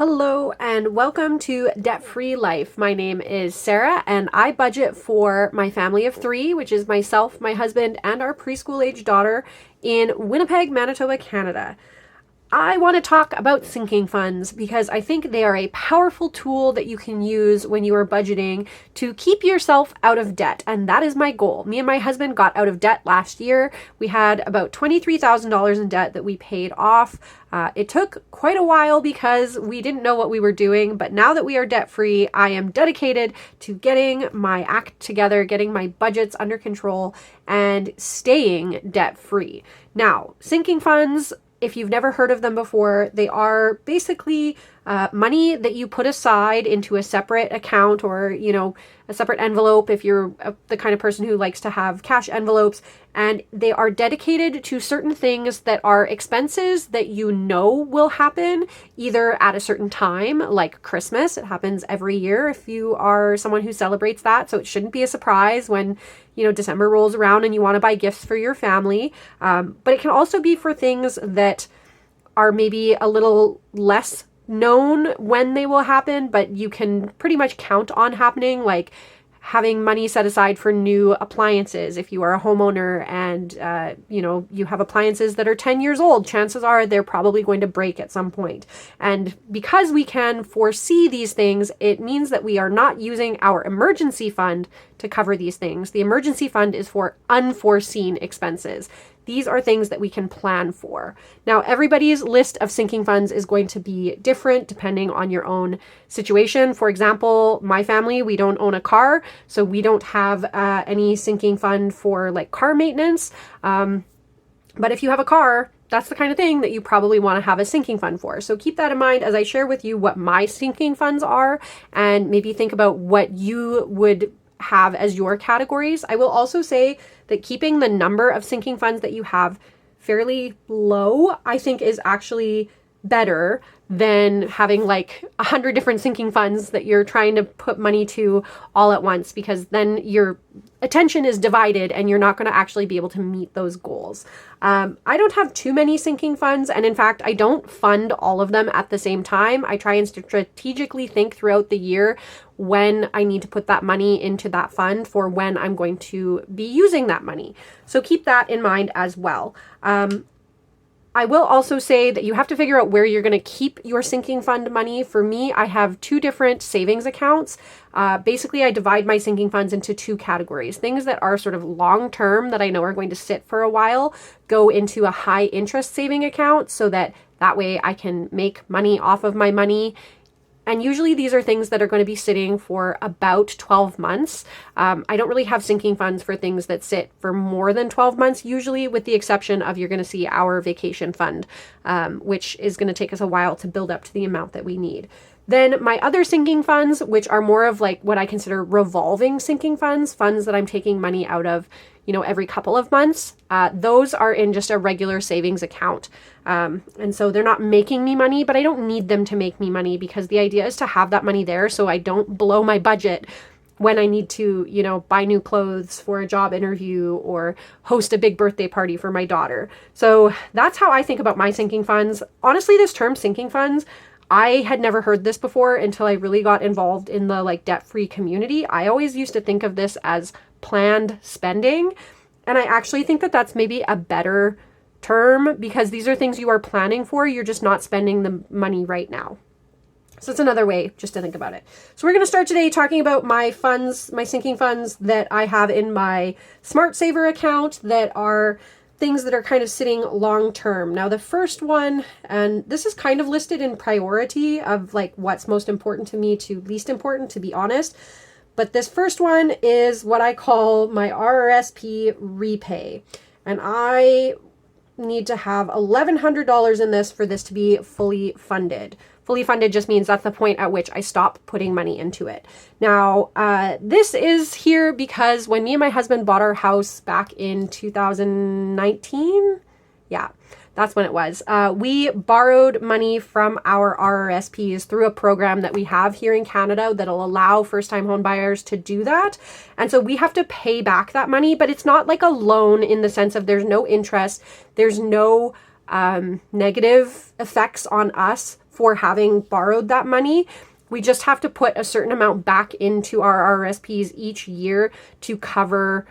Hello and welcome to Debt Free Life. My name is Sarah and I budget for my family of three, which is myself, my husband, and our preschool age daughter in Winnipeg, Manitoba, Canada. I want to talk about sinking funds because I think they are a powerful tool that you can use when you are budgeting to keep yourself out of debt. And that is my goal. Me and my husband got out of debt last year. We had about $23,000 in debt that we paid off. It took quite a while because we didn't know what we were doing. But now that we are debt free, I am dedicated to getting my act together, getting my budgets under control, and staying debt free. Now, sinking funds, if you've never heard of them before, they are basically money that you put aside into a separate account or, a separate envelope if you're the kind of person who likes to have cash envelopes. And they are dedicated to certain things that are expenses that you know will happen either at a certain time, like Christmas. It happens every year if you are someone who celebrates that. So it shouldn't be a surprise when, December rolls around and you want to buy gifts for your family. But it can also be for things that are maybe a little less known when they will happen, but you can pretty much count on happening, like having money set aside for new appliances. If you are a homeowner and, you have appliances that are 10 years old, chances are they're probably going to break at some point. And because we can foresee these things, it means that we are not using our emergency fund to cover these things. The emergency fund is for unforeseen expenses. These are things that we can plan for. Now, everybody's list of sinking funds is going to be different depending on your own situation. For example, my family, we don't own a car, so we don't have any sinking fund for like car maintenance. But if you have a car, that's the kind of thing that you probably want to have a sinking fund for. So keep that in mind as I share with you what my sinking funds are, and maybe think about what you would have as your categories. I will also say that keeping the number of sinking funds that you have fairly low, I think, is actually better than having like 100 different sinking funds that you're trying to put money to all at once, because then your attention is divided and you're not going to actually be able to meet those goals. I don't have too many sinking funds, and in fact, I don't fund all of them at the same time. I try and strategically think throughout the year when I need to put that money into that fund for when I'm going to be using that money. So keep that in mind as well. I will also say that you have to figure out where you're going to keep your sinking fund money. For me, I have two different savings accounts. Basically, I divide my sinking funds into two categories. Things that are sort of long-term that I know are going to sit for a while go into a high interest saving account so that way I can make money off of my money. And usually these are things that are going to be sitting for about 12 months. I don't really have sinking funds for things that sit for more than 12 months, usually with the exception of you're going to see our vacation fund, which is going to take us a while to build up to the amount that we need. Then my other sinking funds, which are more of like what I consider revolving sinking funds that I'm taking money out of, every couple of months, those are in just a regular savings account. And so they're not making me money, but I don't need them to make me money because the idea is to have that money there so I don't blow my budget when I need to, buy new clothes for a job interview or host a big birthday party for my daughter. So that's how I think about my sinking funds. Honestly, this term sinking funds, I had never heard this before until I really got involved in the debt-free community. I always used to think of this as planned spending. And I actually think that that's maybe a better term because these are things you are planning for. You're just not spending the money right now. So it's another way just to think about it. So we're going to start today talking about my funds, my sinking funds that I have in my Smart Saver account that are things that are kind of sitting long term. Now the first one, and this is kind of listed in priority of what's most important to me to least important, to be honest. But this first one is what I call my RRSP repay. And I need to have $1,100 in this for this to be fully funded. Fully funded just means that's the point at which I stop putting money into it. Now, this is here because when me and my husband bought our house back in 2019, that's when it was. We borrowed money from our RRSPs through a program that we have here in Canada that'll allow first-time home buyers to do that. And so we have to pay back that money, but it's not like a loan in the sense of there's no interest, there's no negative effects on us for having borrowed that money. We just have to put a certain amount back into our RRSPs each year to cover,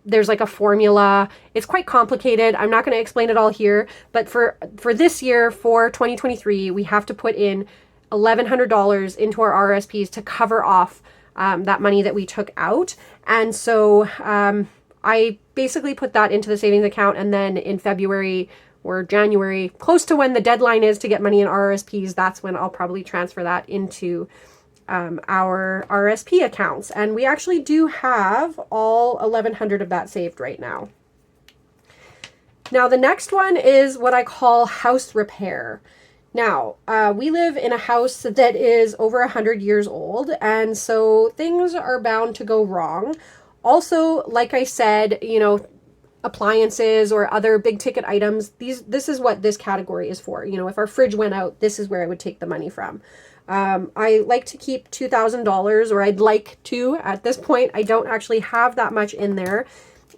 there's like a formula. It's quite complicated. I'm not going to explain it all here, but for this year, for 2023, we have to put in $1,100 into our RRSPs to cover off that money that we took out. And so I basically put that into the savings account, and then in February or January, close to when the deadline is to get money in RRSPs, that's when I'll probably transfer that into our RSP accounts. And we actually do have all 1,100 of that saved right now. Now, the next one is what I call house repair. Now, we live in a house that is over 100 years old, and so things are bound to go wrong. Also, like I said, appliances or other big ticket items, this is what this category is for. If our fridge went out, this is where I would take the money from. I like to keep $2,000, or I'd like to at this point. I don't actually have that much in there.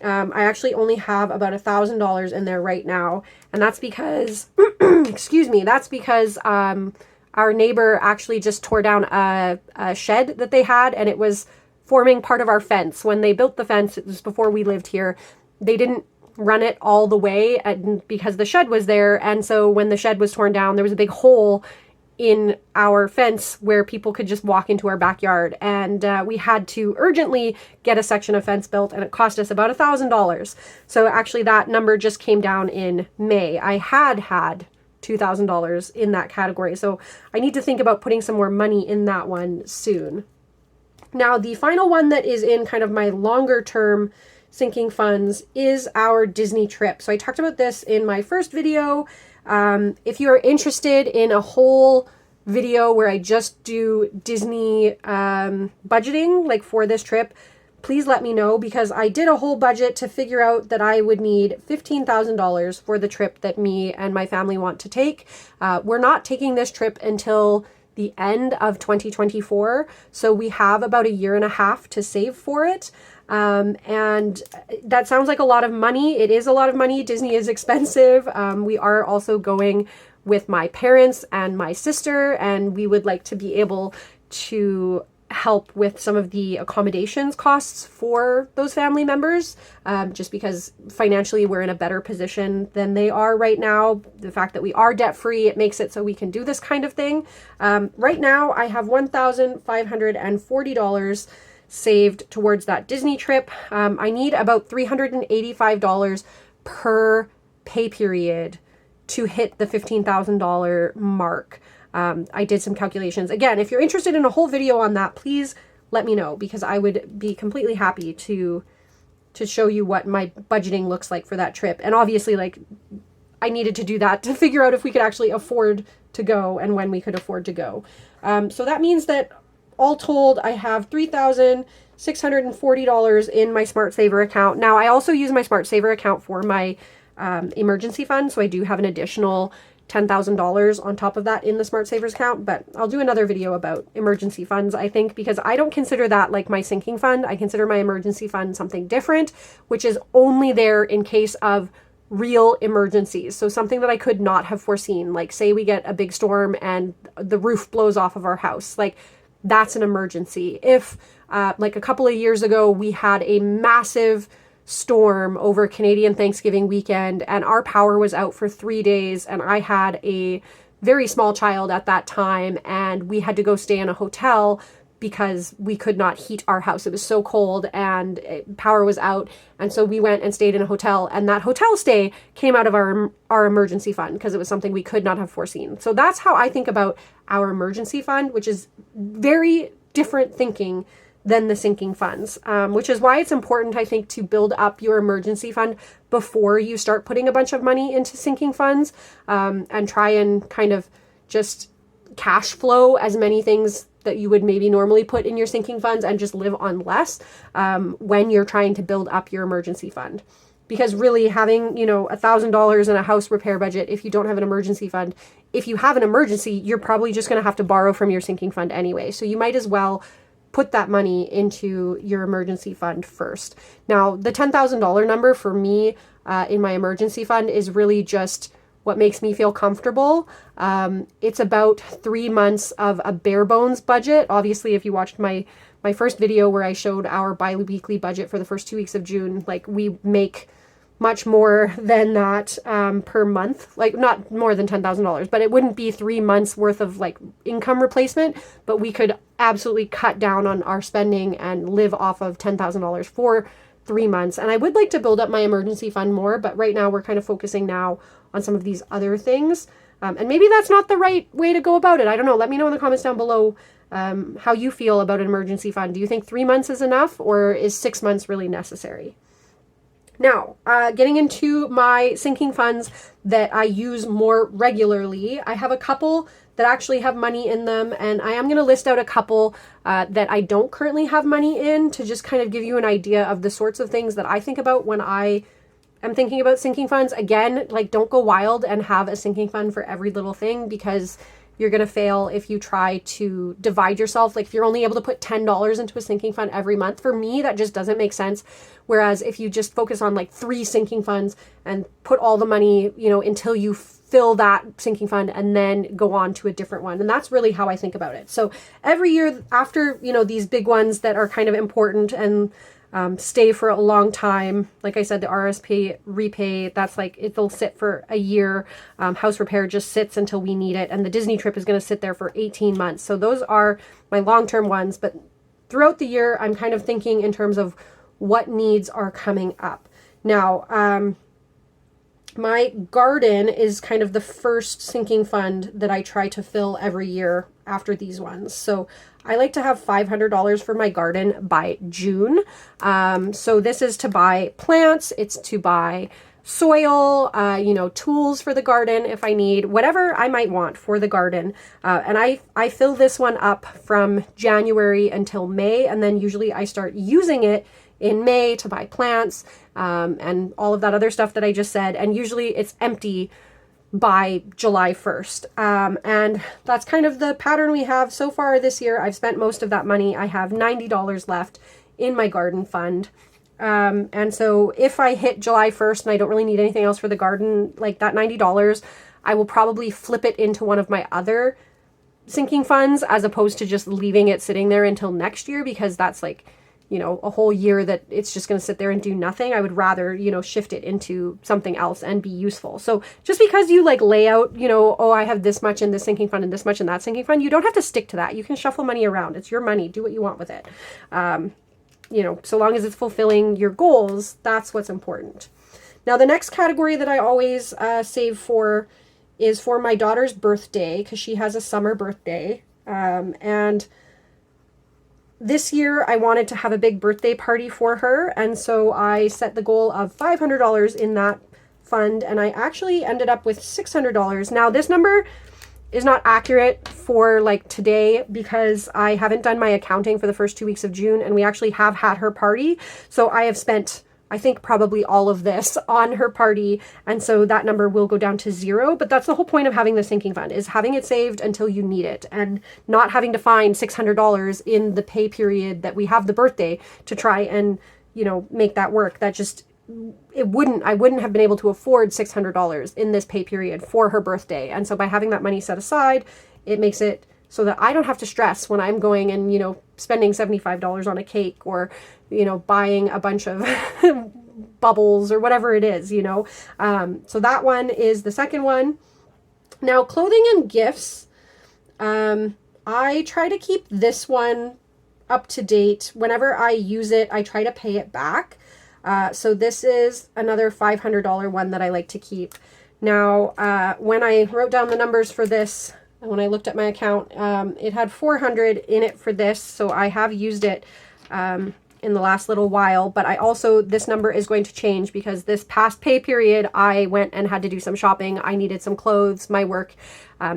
I actually only have about $1,000 in there right now. And that's because, excuse me, that's because our neighbor actually just tore down a shed that they had, and it was forming part of our fence. When they built the fence, it was before we lived here. They didn't run it all the way because the shed was there. And so when the shed was torn down, there was a big hole in our fence where people could just walk into our backyard. And we had to urgently get a section of fence built, and it cost us about $1,000. So actually that number just came down in May. I had $2,000 in that category. So I need to think about putting some more money in that one soon. Now, the final one that is in kind of my longer term sinking funds is our Disney trip. So I talked about this in my first video. If you are interested in a whole video where I just do Disney budgeting, like for this trip, please let me know, because I did a whole budget to figure out that I would need $15,000 for the trip that me and my family want to take. We're not taking this trip until the end of 2024, so we have about 1.5 years to save for it. And that sounds like a lot of money. It is a lot of money. Disney is expensive. We are also going with my parents and my sister, and we would like to be able to help with some of the accommodations costs for those family members, just because financially we're in a better position than they are right now. The fact that we are debt free, it makes it so we can do this kind of thing. Right now I have $1,540 saved towards that Disney trip. I need about $385 per pay period to hit the $15,000 mark. I did some calculations. Again, if you're interested in a whole video on that, please let me know, because I would be completely happy to show you what my budgeting looks like for that trip. And obviously, like, I needed to do that to figure out if we could actually afford to go and when we could afford to go. So that means that all told, I have $3,640 in my Smart Saver account. Now, I also use my Smart Saver account for my emergency fund, so I do have an additional $10,000 on top of that in the Smart Savers account, but I'll do another video about emergency funds, I think, because I don't consider that like my sinking fund. I consider my emergency fund something different, which is only there in case of real emergencies. So something that I could not have foreseen, like say we get a big storm and the roof blows off of our house, like that's an emergency. If like a couple of years ago, we had a massive storm over Canadian Thanksgiving weekend and our power was out for 3 days, and I had a very small child at that time, and we had to go stay in a hotel because we could not heat our house. It was so cold and power was out. And so we went and stayed in a hotel, and that hotel stay came out of our emergency fund because it was something we could not have foreseen. So that's how I think about our emergency fund, which is very different thinking than the sinking funds, which is why it's important, I think, to build up your emergency fund before you start putting a bunch of money into sinking funds, and try and kind of just cash flow as many things that you would maybe normally put in your sinking funds and just live on less when you're trying to build up your emergency fund. Because really having, $1,000 in a house repair budget, if you don't have an emergency fund, if you have an emergency, you're probably just going to have to borrow from your sinking fund anyway. So you might as well put that money into your emergency fund first. Now, the $10,000 number for me in my emergency fund is really just what makes me feel comfortable. It's about 3 months of a bare bones budget. Obviously, if you watched my first video where I showed our bi-weekly budget for the first 2 weeks of June, like we make much more than that per month, like not more than $10,000, but it wouldn't be 3 months worth of like income replacement, but we could absolutely cut down on our spending and live off of $10,000 for 3 months. And I would like to build up my emergency fund more, but right now we're kind of focusing now on some of these other things. And maybe that's not the right way to go about it. I don't know. Let me know in the comments down below how you feel about an emergency fund. Do you think 3 months is enough, or is 6 months really necessary? Now, getting into my sinking funds that I use more regularly, I have a couple that actually have money in them, and I am going to list out a couple that I don't currently have money in to just kind of give you an idea of the sorts of things that I think about when I am thinking about sinking funds. Again, like, don't go wild and have a sinking fund for every little thing, because you're going to fail if you try to divide yourself. Like if you're only able to put $10 into a sinking fund every month, for me, that just doesn't make sense. Whereas if you just focus on like 3 sinking funds and put all the money, you know, until you fill that sinking fund and then go on to a different one. And that's really how I think about it. So every year after, you know, these big ones that are kind of important and stay for a long time. Like I said, the RSP repay, that's like, it'll sit for a year. House repair just sits until we need it. And the Disney trip is going to sit there for 18 months. So those are my long-term ones. But throughout the year, I'm kind of thinking in terms of what needs are coming up. Now, my garden is kind of the first sinking fund that I try to fill every year after these ones. So I like to have $500 for my garden by June. So this is to buy plants, it's to buy soil, you know, tools for the garden if I need, whatever I might want for the garden. And I fill this one up from January until May, and then usually I start using it in May to buy plants and all of that other stuff that I just said. And usually it's empty by July 1st. And that's kind of the pattern we have so far this year. I've spent most of that money. I have $90 left in my garden fund. And so if I hit July 1st and I don't really need anything else for the garden, like that $90, I will probably flip it into one of my other sinking funds as opposed to just leaving it sitting there until next year, because that's like, you know, a whole year that it's just going to sit there and do nothing. I would rather, you know, shift it into something else and be useful. So just because you like lay out, you know, oh, I have this much in this sinking fund and this much in that sinking fund, you don't have to stick to that. You can shuffle money around. It's your money. Do what you want with it. You know, so long as it's fulfilling your goals, that's what's important. Now, the next category that I always save for is for my daughter's birthday, because she has a summer birthday. And this year I wanted to have a big birthday party for her, and so I set the goal of $500 in that fund, and I actually ended up with $600. Now, this number is not accurate for like today because I haven't done my accounting for the first 2 weeks of June, and we actually have had her party. So I have spent, I think, probably all of this on her party, and so that number will go down to 0. But that's the whole point of having the sinking fund, is having it saved until you need it, and not having to find $600 in the pay period that we have the birthday to try and, you know, make that work. That just, I wouldn't have been able to afford $600 in this pay period for her birthday. And so by having that money set aside, it makes it so that I don't have to stress when I'm going and, you know, spending $75 on a cake, or, you know, buying a bunch of bubbles or whatever it is, you know. So that one is the second one. Now, clothing and gifts, I try to keep this one up to date. Whenever I use it, I try to pay it back. So this is another $500 one that I like to keep. Now, when I wrote down the numbers for this, when I looked at my account, it had $400 in it for this. So I have used it in the last little while, but I also, this number is going to change because this past pay period, I went and had to do some shopping. I needed some clothes. My work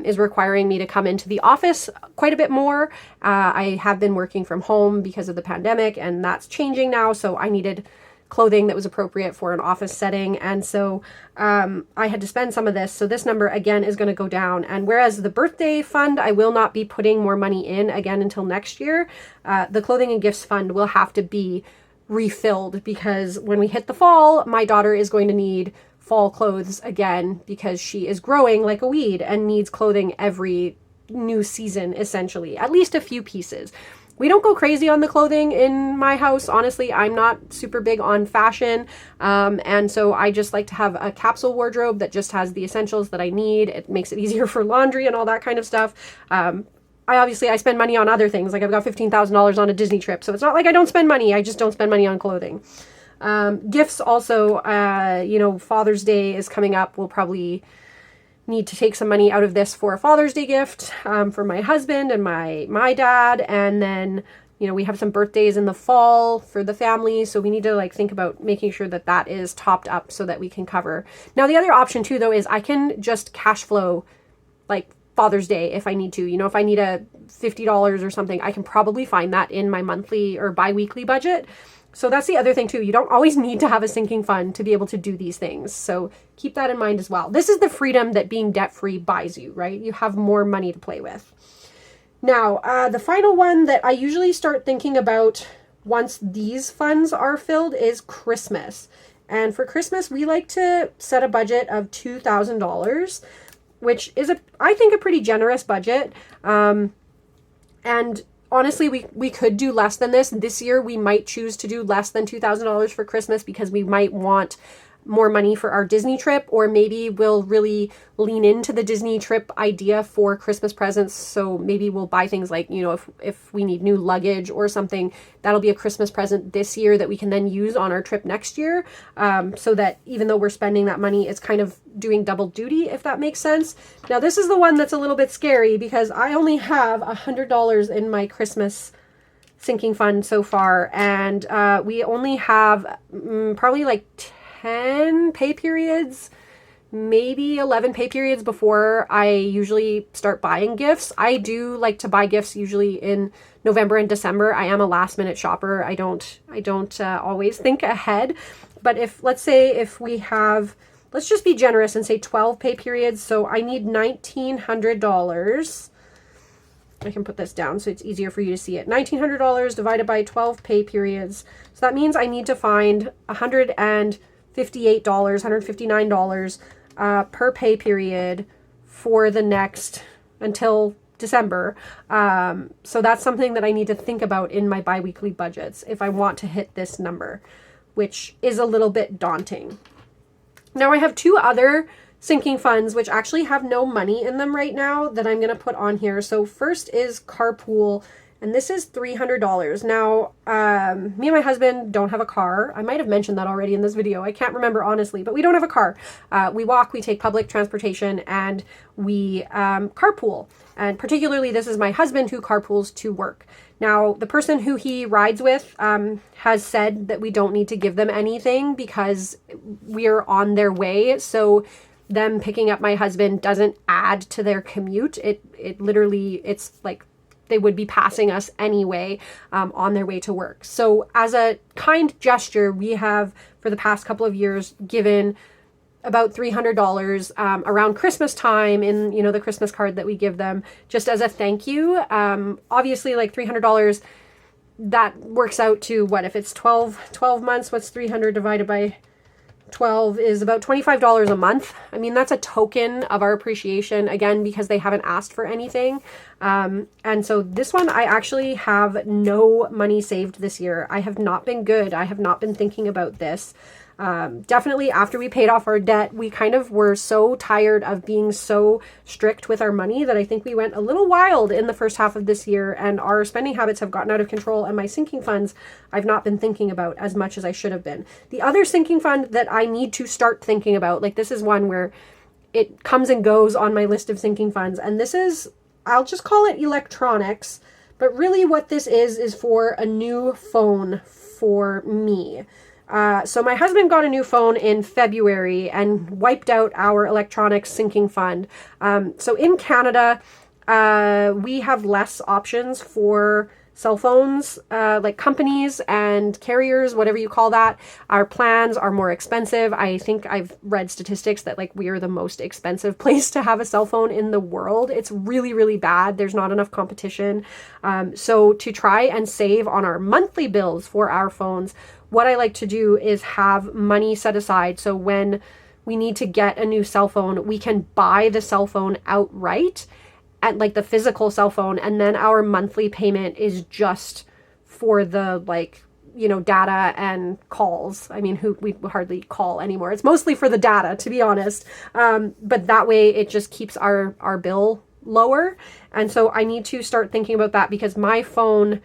is requiring me to come into the office quite a bit more. I have been working from home because of the pandemic, and that's changing now. So I needed clothing that was appropriate for an office setting. And so I had to spend some of this. So this number again is going to go down. And whereas the birthday fund, I will not be putting more money in again until next year, the clothing and gifts fund will have to be refilled, because when we hit the fall, my daughter is going to need fall clothes again because she is growing like a weed and needs clothing every new season, essentially, at least a few pieces. We don't go crazy on the clothing in my house. Honestly, I'm not super big on fashion. And so I just like to have a capsule wardrobe that just has the essentials that I need. It makes it easier for laundry and all that kind of stuff. I spend money on other things. Like I've got $15,000 on a Disney trip. So it's not like I don't spend money. I just don't spend money on clothing. Gifts also, Father's Day is coming up. We'll probably need to take some money out of this for a Father's Day gift for my husband and my dad. And then, we have some birthdays in the fall for the family. So we need to think about making sure that that is topped up so that we can cover. Now, the other option too, though, is I can just cash flow Father's Day if I need to. If I need a $50 or something, I can probably find that in my monthly or bi-weekly budget. So that's the other thing too. You don't always need to have a sinking fund to be able to do these things. So keep that in mind as well. This is the freedom that being debt-free buys you, right? You have more money to play with. Now, the final one that I usually start thinking about once these funds are filled is Christmas. And for Christmas, we like to set a budget of $2,000, which is, I think, a pretty generous budget. And honestly, we could do less than this. This year, we might choose to do less than $2,000 for Christmas because we might want more money for our Disney trip, or maybe we'll really lean into the Disney trip idea for Christmas presents. So maybe we'll buy things like, if we need new luggage or something, that'll be a Christmas present this year that we can then use on our trip next year. So that even though we're spending that money, it's kind of doing double duty, if that makes sense. Now, this is the one that's a little bit scary because I only have $100 in my Christmas sinking fund so far. And we only have probably 10 pay periods, maybe 11 pay periods before I usually start buying gifts. I do like to buy gifts usually in November and December. I am a last minute shopper. I don't always think ahead. But let's just be generous and say 12 pay periods. So I need $1,900. I can put this down so it's easier for you to see it. $1,900 divided by 12 pay periods. So that means I need to find $159 per pay period for the next until December. So that's something that I need to think about in my biweekly budgets if I want to hit this number, which is a little bit daunting. Now I have two other sinking funds which actually have no money in them right now that I'm going to put on here. So first is carpool. And this is $300. Now, me and my husband don't have a car. I might have mentioned that already in this video. I can't remember honestly, but we don't have a car. We walk, we take public transportation, and we carpool. And particularly, this is my husband who carpools to work. Now, the person who he rides with has said that we don't need to give them anything because we're on their way. So them picking up my husband doesn't add to their commute. It literally, it's like they would be passing us anyway on their way to work. So as a kind gesture, we have for the past couple of years given about $300 around Christmas time in, the Christmas card that we give them just as a thank you. Obviously $300, that works out to what, if it's 12 months, what's 300 divided by 12 is about $25 a month. I mean, that's a token of our appreciation, again, because they haven't asked for anything. And so this one, I actually have no money saved this year. I have not been good. I have not been thinking about this. Definitely after we paid off our debt, we kind of were so tired of being so strict with our money that I think we went a little wild in the first half of this year, and our spending habits have gotten out of control, and my sinking funds I've not been thinking about as much as I should have been. The other sinking fund that I need to start thinking about, this is one where it comes and goes on my list of sinking funds, and this is, I'll just call it electronics, but really what this is for a new phone for me. So my husband got a new phone in February and wiped out our electronics sinking fund. So in Canada, we have less options for cell phones, like companies and carriers, whatever you call that. Our plans are more expensive. I think I've read statistics that we are the most expensive place to have a cell phone in the world. It's really, really bad. There's not enough competition. So to try and save on our monthly bills for our phones, what I like to do is have money set aside. So when we need to get a new cell phone, we can buy the cell phone outright at like the physical cell phone, and then our monthly payment is just for the like, you know, data and calls. I mean, we hardly call anymore. It's mostly for the data, to be honest. But that way it just keeps our bill lower. And so I need to start thinking about that, because my phone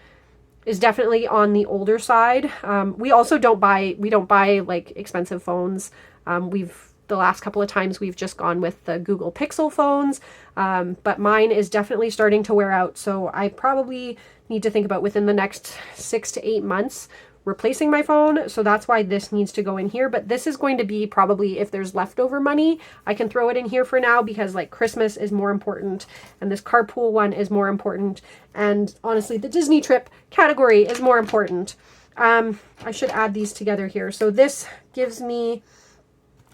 is definitely on the older side. We also don't buy like expensive phones. The last couple of times we've just gone with the Google Pixel phones. But mine is definitely starting to wear out. So I probably need to think about within the next 6 to 8 months replacing my phone. So that's why this needs to go in here. But this is going to be probably, if there's leftover money, I can throw it in here for now, because like Christmas is more important and this carpool one is more important. And honestly, the Disney trip category is more important. I should add these together here. So this gives me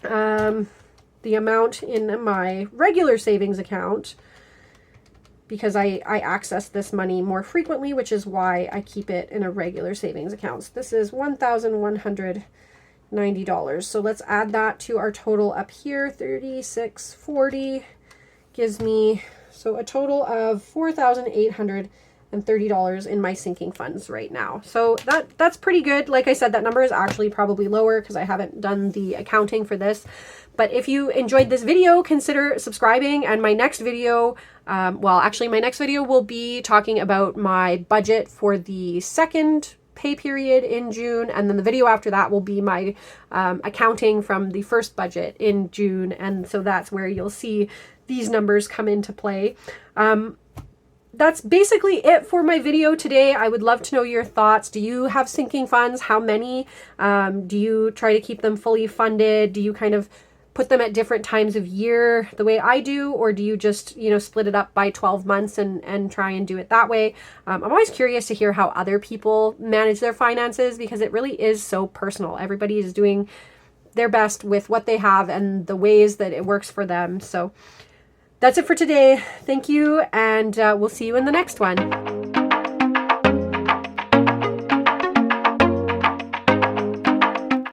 the amount in my regular savings account, because I access this money more frequently, which is why I keep it in a regular savings account. So this is $1,190. So let's add that to our total up here. 3640 gives me, so a total of $4,830 in my sinking funds right now. So that's pretty good. Like I said, that number is actually probably lower because I haven't done the accounting for this. But if you enjoyed this video, consider subscribing. And my next video, my next video will be talking about my budget for the second pay period in June. And then the video after that will be my accounting from the first budget in June. And so that's where you'll see these numbers come into play. That's basically it for my video today. I would love to know your thoughts. Do you have sinking funds? How many? Do you try to keep them fully funded? Do you kind of put them at different times of year the way I do? Or do you just, you know, split it up by 12 months and try and do it that way? I'm always curious to hear how other people manage their finances, because it really is so personal. Everybody is doing their best with what they have and the ways that it works for them. So that's it for today. Thank you, and we'll see you in the next one.